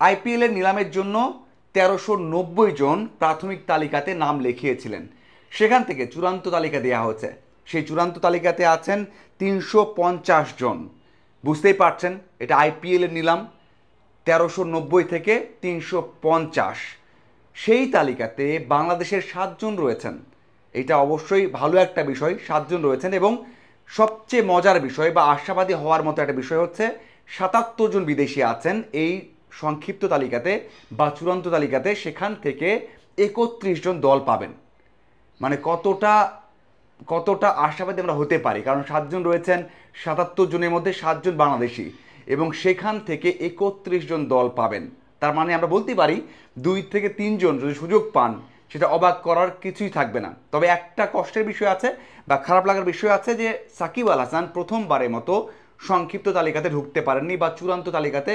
আইপিএলের নিলামের জন্য ১৩৯০ জন প্রাথমিক তালিকাতে নাম লিখিয়েছিলেন। সেখান থেকে চূড়ান্ত তালিকা দেওয়া হচ্ছে। সেই চূড়ান্ত তালিকাতে আছেন ৩৫০ জন। বুঝতেই পারছেন এটা আইপিএলের নিলাম, ১৩৯০ থেকে ৩৫০। সেই তালিকাতে বাংলাদেশের 7 জন রয়েছেন। এটা অবশ্যই ভালো একটা বিষয়, 7 জন রয়েছেন। এবং সবচেয়ে মজার বিষয় বা আশাবাদী হওয়ার মতো একটা বিষয় হচ্ছে ৭৭ জন বিদেশি আছেন এই সংক্ষিপ্ত তালিকাতে বা চূড়ান্ত তালিকাতে। সেখান থেকে ৩১ জন দল পাবেন। মানে কতটা কতটা আশাবাদী আমরা হতে পারি, কারণ 7 জন রয়েছেন, ৭৭ জনের মধ্যে 7 জন বাংলাদেশি এবং সেখান থেকে ৩১ জন দল পাবেন। তার মানে আমরা বলতে পারি 2 থেকে 3 জন যদি সুযোগ পান সেটা অবাক করার কিছুই থাকবে না। তবে একটা কষ্টের বিষয় আছে বা খারাপ লাগার বিষয় আছে যে সাকিব আল হাসান প্রথমবারের মতো সংক্ষিপ্ত তালিকাতে ঢুকতে পারেননি বা চূড়ান্ত তালিকাতে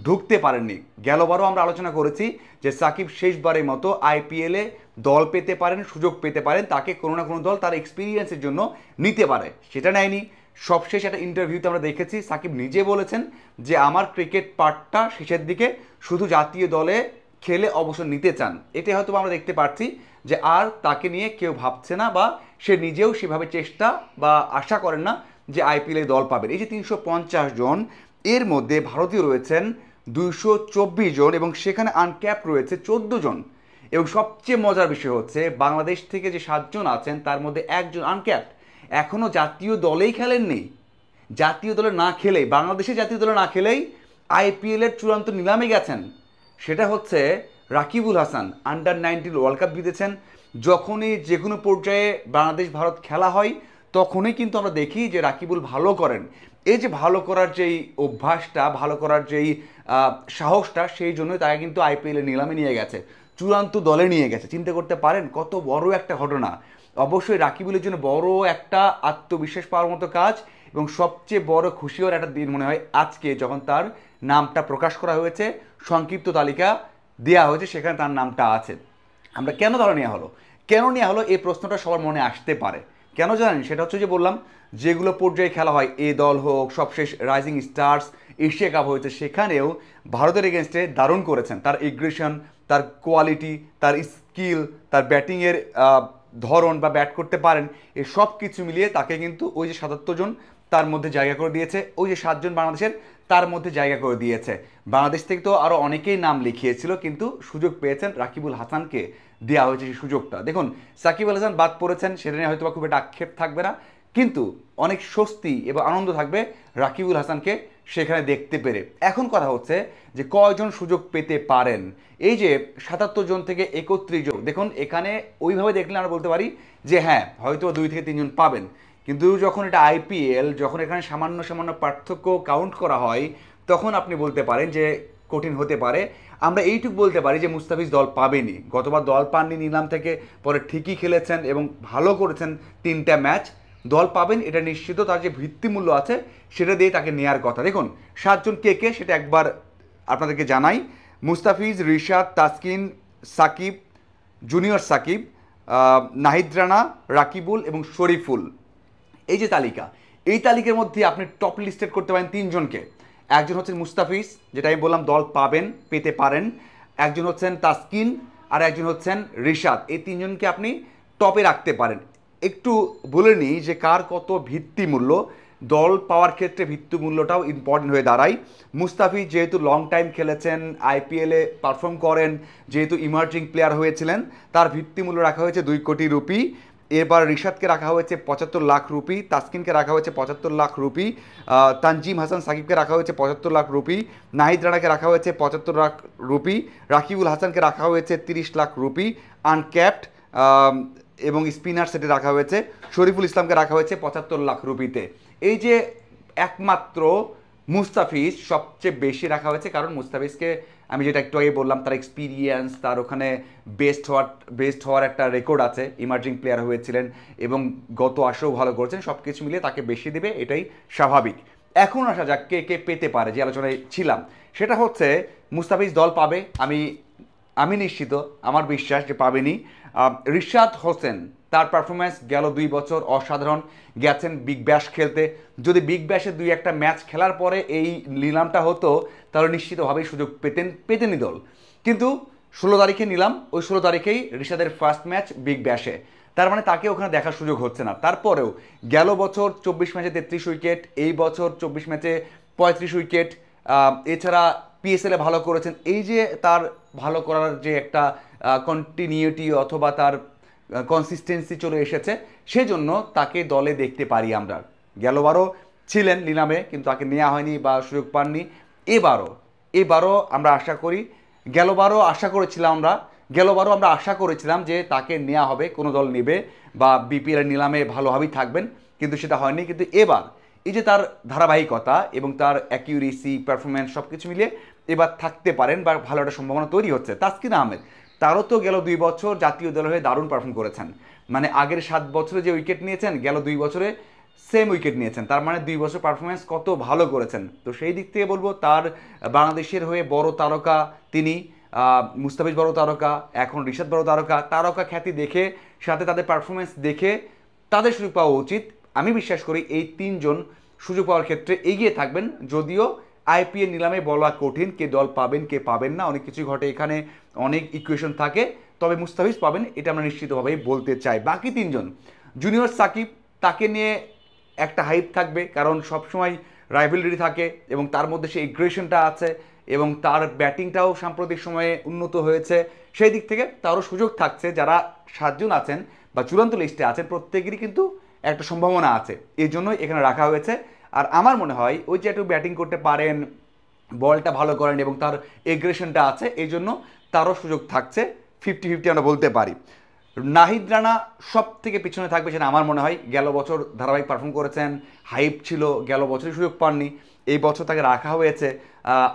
ঢুকতে পারেননি। গেলবারও আমরা আলোচনা করেছি যে সাকিব শেষবারের মতো আইপিএলে দল পেতে পারেন, সুযোগ পেতে পারেন, তাকে কোনো না কোনো দল তার এক্সপিরিয়েন্সের জন্য নিতে পারে, সেটা নেয়নি। সবশেষ একটা ইন্টারভিউতে আমরা দেখেছি সাকিব নিজে বলেছেন যে আমার ক্রিকেট পার্টটা শেষের দিকে, শুধু জাতীয় দলে খেলে অবসর নিতে চান। এতে হয়তো আমরা দেখতে পাচ্ছি যে আর তাকে নিয়ে কেউ ভাবছে না বা সে নিজেও সেভাবে চেষ্টা বা আশা করেন না যে আইপিএলে দল পাবেন। এই যে ৩৫০ জন, এর মধ্যে ভারতীয় রয়েছেন ২২৪ জন এবং সেখানে আনক্যাপ রয়েছে 14 জন। এবং সবচেয়ে মজার বিষয় হচ্ছে বাংলাদেশ থেকে যে 7 জন আছেন তার মধ্যে একজন আনক্যাপ, এখনও জাতীয় দলেই খেলেননি। জাতীয় দলে না খেলেই, বাংলাদেশের জাতীয় দলে না খেলেই আইপিএলের চূড়ান্ত নিলামে গেছেন। সেটা হচ্ছে Rakibul Hasan. Under-19 world cup জিতেছেন। যখনই যে কোনো পর্যায়ে বাংলাদেশ ভারত খেলা হয় তখনই কিন্তু আমরা দেখি যে রাকিবুল ভালো করেন। এই যে ভালো করার যেই অভ্যাসটা, ভালো করার যেই সাহসটা, সেই জন্যই তাকে কিন্তু আইপিএলের নিলামে নিয়ে গেছে, চূড়ান্ত দলে নিয়ে গেছে। চিন্তা করতে পারেন কত বড় একটা ঘটনা। অবশ্যই রাকিবুলের জন্য বড় একটা আত্মবিশ্বাস পাওয়ার মতো কাজ এবং সবচেয়ে বড় খুশি হওয়ার একটা দিন মনে হয় আজকে, যখন তার নামটা প্রকাশ করা হয়েছে, সংক্ষিপ্ত তালিকা দেওয়া হয়েছে, সেখানে তার নামটা আছে। আমরা কেন ধরে নেওয়া হলো, কেন নেওয়া হলো, এই প্রশ্নটা সবার মনে আসতে পারে। কেন জানেন? সেটা হচ্ছে যে বললাম, যেগুলো পর্যায়ে খেলা হয়, এ দল হোক, সবশেষ রাইজিং স্টার্স, এশিয়া কাপ হয়েছে, সেখানেও ভারতের এগেনস্টে দারুণ করেছেন। তার এগ্রেশন, তার কোয়ালিটি, তার স্কিল, তার ব্যাটিংয়ের ধরন বা ব্যাট করতে পারেন, এই সব কিছু মিলিয়ে তাকে কিন্তু ওই যে ৭৭ জন তার মধ্যে জায়গা করে দিয়েছে, ওই যে 7 জন বাংলাদেশের তার মধ্যে জায়গা করে দিয়েছে। বাংলাদেশ থেকে তো আরও অনেকেই নাম লিখিয়েছিল, কিন্তু সুযোগ পেয়েছেন রাকিবুল হাসানকে দেওয়া হয়েছে সেই সুযোগটা। দেখুন, সাকিব আল হাসান বাদ পড়েছেন, সেটা নিয়ে হয়তো খুব একটা আক্ষেপ থাকবে না, কিন্তু অনেক স্বস্তি এবং আনন্দ থাকবে রাকিবুল হাসানকে সেখানে দেখতে পেরে। এখন কথা হচ্ছে যে কয়জন সুযোগ পেতে পারেন। এই যে ৭৭ জন থেকে ৩১ জন, দেখুন এখানে ওইভাবে দেখলে আমরা বলতে পারি যে হ্যাঁ হয়তো 2 থেকে 3 জন পাবেন, কিন্তু যখন এটা আইপিএল, যখন এখানে সামান্য সামান্য পার্থক্য কাউন্ট করা হয়, তখন আপনি বলতে পারেন যে কঠিন হতে পারে। আমরা এইটুকু বলতে পারি যে মুস্তাফিজ দল পাবেনি, গতবার দল পাননি নিলাম থেকে, পরে ঠিকই খেলেছেন এবং ভালো করেছেন 3টা ম্যাচ, দল পাবেন এটা নিশ্চিত। তার যে ভিত্তিমূল্য আছে সেটা দিয়ে তাকে নেওয়ার কথা। দেখুন 7 জন কে কে সেটা একবার আপনাদেরকে জানাই। মুস্তাফিজ, রিশাদ, তাসকিন, সাকিব, জুনিয়র সাকিব, নাহিদ রানা, রাকিবুল এবং শরীফুল। এই যে তালিকা, এই তালিকার মধ্যে আপনি টপ লিস্টেড করতে পারেন 3 জনকে। একজন হচ্ছেন মুস্তাফিজ, যেটা আমি বললাম দল পাবেন, পেতে পারেন। একজন হচ্ছেন তাসকিন, আর একজন হচ্ছেন রিশাদ। এই 3 জনকে আপনি টপে রাখতে পারেন। একটু বলে নিই যে কার কত ভিত্তিমূল্য। দল পাওয়ার ক্ষেত্রে ভিত্তিমূল্যটাও ইম্পর্টেন্ট হয়ে দাঁড়ায়। মুস্তাফিজ যেহেতু লং টাইম খেলেছেন, আইপিএলে পারফর্ম করেন, যেহেতু ইমার্জিং প্লেয়ার হয়েছিলেন, তার ভিত্তিমূল্য রাখা হয়েছে 2 কোটি রুপি। এবার রিশাদকে রাখা হয়েছে 75 লাখ রুপি, তাসকিনকে রাখা হয়েছে 75 লাখ রুপি, তানজিম হাসান সাকিবকে রাখা হয়েছে 75 লাখ রুপি, নাহিদ রানাকে রাখা হয়েছে 75 লাখ রুপি, রাকিবুল হাসানকে রাখা হয়েছে 30 লাখ রুপি আনক্যাপড, এবং স্পিনার সেটে রাখা হয়েছে শরীফুল ইসলামকে রাখা হয়েছে 75 লাখ রুপিতে। এই যে একমাত্র মুস্তাফিজ সবচেয়ে বেশি রাখা হয়েছে, কারণ মুস্তাফিজকে আমি যেটা একটু আগে বললাম, তার এক্সপিরিয়েন্স, তার ওখানে বেস্ট হওয়ার একটা রেকর্ড আছে, ইমার্জিং প্লেয়ার হয়েছিলেন এবং গত আসেও ভালো করেছেন, সব কিছু মিলিয়ে তাকে বেশি দেবে, এটাই স্বাভাবিক। এখন আসা যাক কে কে পেতে পারে, যে আলোচনায় ছিলাম সেটা হচ্ছে মুস্তাফিজ দল পাবে, আমি নিশ্চিত, আমার বিশ্বাস যে পাবেনি। রিশাদ হোসেন তার পারফরমেন্স গেল 2 বছর অসাধারণ, গেছেন বিগ ব্যাশ খেলতে। যদি বিগ ব্যাশে 2-1টা ম্যাচ খেলার পরে এই নিলামটা হতো তাহলে নিশ্চিতভাবেই সুযোগ পেতেনই দল। কিন্তু 16 তারিখে নিলাম, ওই 16 তারিখেই রিশাদের ফার্স্ট ম্যাচ বিগ ব্যাশে, তার মানে তাকে ওখানে দেখার সুযোগ হচ্ছে না। তারপরেও গেল বছর 24 ম্যাচে 33 উইকেট, এই বছর 24 ম্যাচে 35 উইকেট, এছাড়া পিএসএলে ভালো করেছেন। এই যে তার ভালো করার যে একটা কন্টিনিউটি অথবা তার কনসিস্টেন্সি চলে এসেছে, সেজন্য তাকে দলে দেখতে পারি আমরা। গেলবারও ছিলেন নিলামে কিন্তু তাকে নেওয়া হয়নি বা সুযোগ পাননি। এবারও আমরা আশা করি, গেলবারও আমরা আশা করেছিলাম যে তাকে নেওয়া হবে, কোনো দল নেবে বা বিপিএল নিলামে ভালোভাবেই থাকবেন, কিন্তু সেটা হয়নি। কিন্তু এবার এই যে তার ধারাবাহিকতা এবং তার অ্যাকিউরেসি, পারফরমেন্স সব কিছু মিলিয়ে এবার থাকতে পারেন বা ভালো একটা সম্ভাবনা তৈরি হচ্ছে। তাসকিন আহমেদ, তারও তো গেল 2 বছর জাতীয় দলের হয়ে দারুণ পারফর্ম করেছেন, মানে আগের 7 বছরে যে উইকেট নিয়েছেন গেল 2 বছরে সেম উইকেট নিয়েছেন, তার মানে 2 বছর পারফরমেন্স কত ভালো করেছেন। তো সেই দিক থেকে বলবো তার বাংলাদেশের হয়ে বড় তারকা তিনি, মুস্তাফিজ বড় তারকা, এখন রিশাদ বড় তারকা খ্যাতি দেখে, সাথে তাদের পারফরমেন্স দেখে তাদের সুযোগ পাওয়া উচিত। আমি বিশ্বাস করি এই 3 জন সুযোগ পাওয়ার ক্ষেত্রে এগিয়ে থাকবেন, যদিও আইপিএল নিলামে বলা কঠিন কে দল পাবেন কে পাবেন না, অনেক কিছুই ঘটে এখানে, অনেক ইকুয়েশন থাকে। তবে মুস্তাফিজ পাবেন এটা আমরা নিশ্চিতভাবেই বলতে চাই। বাকি 3 জন, জুনিয়র সাকিব, তাকে নিয়ে একটা হাইপ থাকবে, কারণ সবসময় রাইভেলরি থাকে এবং তার মধ্যে সেই এগ্রেশনটা আছে এবং তার ব্যাটিংটাও সাম্প্রতিক সময়ে উন্নত হয়েছে। সেই দিক থেকে তারও সুযোগ থাকছে। যারা 7 জন আছেন বা চূড়ান্ত লিস্টে আছেন প্রত্যেকেরই কিন্তু একটা সম্ভাবনা আছে, এই জন্যই এখানে রাখা হয়েছে। আর আমার মনে হয় ওই যে একটু ব্যাটিং করতে পারেন, বলটা ভালো করেন এবং তার এগ্রেশনটা আছে, এই জন্য তারও সুযোগ থাকছে। 50-50 আমরা বলতে পারি। নাহিদ রানা সব থেকে পিছনে থাকবে সেটা আমার মনে হয়। গেল বছর ধারাবাহিক পারফর্ম করেছেন, হাইপ ছিল, গেল বছরই সুযোগ পাননি, এই বছর তাকে রাখা হয়েছে।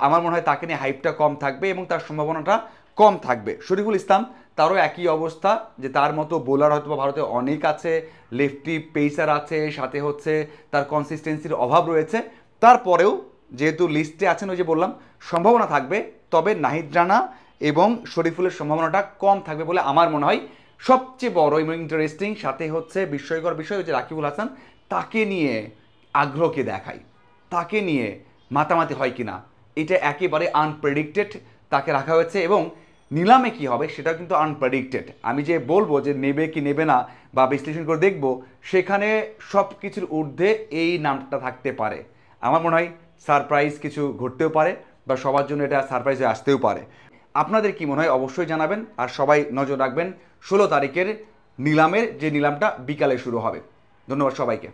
আমার মনে হয় তাকে নিয়ে হাইপটা কম থাকবে এবং তার সম্ভাবনাটা কম থাকবে। শরীফুল ইসলাম, তারও একই অবস্থা, যে তার মতো বোলার হয়তো ভারতে অনেক আছে, লেফটি পেসার আছে, সাথে হচ্ছে তার কনসিস্টেন্সির অভাব রয়েছে। তারপরেও যেহেতু লিস্টে আছেন, ওই যে বললাম সম্ভাবনা থাকবে, তবে নাহিদ রানা এবং শরীফুলের সম্ভাবনাটা কম থাকবে বলে আমার মনে হয়। সবচেয়ে বড় এবং ইন্টারেস্টিং সাথে হচ্ছে বিস্ময়কর বিষয় হচ্ছে রাকিবুল হাসান, তাকে নিয়ে আগ্রহকে দেখাই, তাকে নিয়ে মাতামাতি হয় কিনা, এটা একেবারে আনপ্রেডিক্টেড তাকে রাখা হয়েছে। এবং নিলামে কি হবে সেটাও কিন্তু আনপ্রেডিক্টেড। আমি যে বলবো যে নেবে কি নেবে না বা বিশ্লেষণ করে দেখব, সেখানে সব কিছুর ঊর্ধ্বে এই নামটা থাকতে পারে। আমার মনে হয় সারপ্রাইজ কিছু ঘটতেও পারে বা সবার জন্য এটা সারপ্রাইজে আসতেও পারে। আপনাদের কি মনে হয় অবশ্যই জানাবেন। আর সবাই নজর রাখবেন 16 তারিখের নিলামের, যে নিলামটা বিকালে শুরু হবে। ধন্যবাদ সবাইকে।